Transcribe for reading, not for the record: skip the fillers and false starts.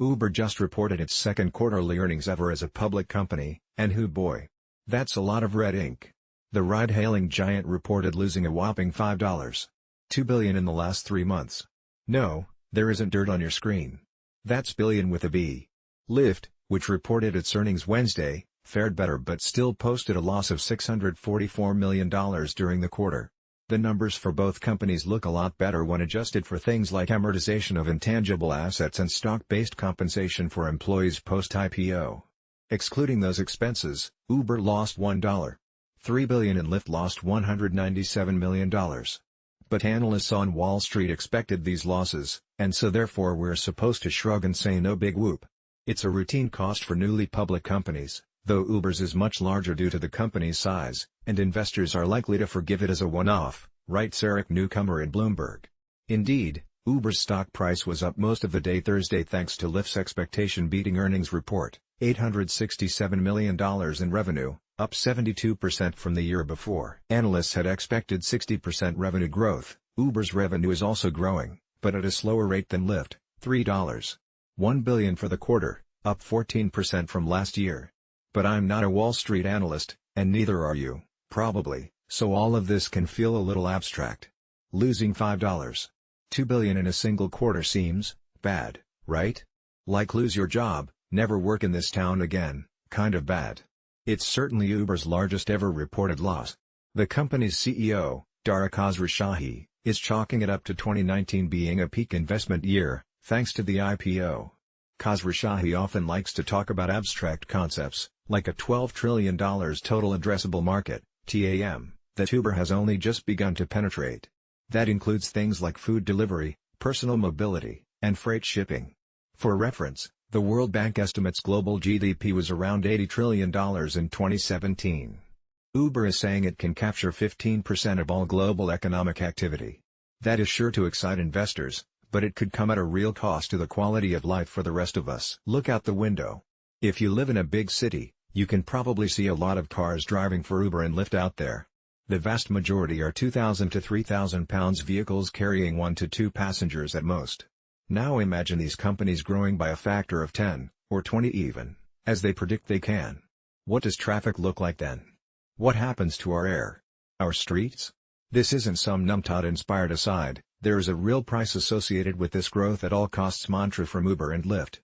Uber just reported its second quarterly earnings ever as a public company, and hoo boy. That's a lot of red ink. The ride-hailing giant reported losing a whopping $5.2 billion in the last 3 months. No, there isn't dirt on your screen. That's billion with a B. Lyft, which reported its earnings Wednesday, fared better but still posted a loss of $644 million during the quarter. The numbers for both companies look a lot better when adjusted for things like amortization of intangible assets and stock-based compensation for employees post-IPO. Excluding those expenses, Uber lost $1.3 billion and Lyft lost $197 million. But analysts on Wall Street expected these losses, and so therefore we're supposed to shrug and say no big whoop. It's a routine cost for newly public companies, though Uber's is much larger due to the company's size, and investors are likely to forgive it as a one-off, writes Eric Newcomer in Bloomberg. Indeed, Uber's stock price was up most of the day Thursday thanks to Lyft's expectation-beating earnings report, $867 million in revenue, up 72% from the year before. Analysts had expected 60% revenue growth. Uber's revenue is also growing, but at a slower rate than Lyft, $3.1 billion for the quarter, up 14% from last year. But I'm not a Wall Street analyst, and neither are you, probably, so all of this can feel a little abstract. Losing $5.2 billion in a single quarter seems bad, right? Like lose your job, never work in this town again, kind of bad. It's certainly Uber's largest ever reported loss. The company's CEO, Dara Khosrowshahi, is chalking it up to 2019 being a peak investment year, thanks to the IPO. Khosrowshahi often likes to talk about abstract concepts, like a $12 trillion total addressable market, TAM, that Uber has only just begun to penetrate. That includes things like food delivery, personal mobility, and freight shipping. For reference, the World Bank estimates global GDP was around $80 trillion in 2017. Uber is saying it can capture 15% of all global economic activity. That is sure to excite investors, but it could come at a real cost to the quality of life for the rest of us. Look out the window. If you live in a big city, you can probably see a lot of cars driving for Uber and Lyft out there. The vast majority are 2,000 to 3,000 pounds vehicles carrying 1 to 2 passengers at most. Now imagine these companies growing by a factor of 10, or 20 even, as they predict they can. What does traffic look like then? What happens to our air? Our streets? This isn't some numbtot-inspired aside, there is a real price associated with this growth at all costs mantra from Uber and Lyft.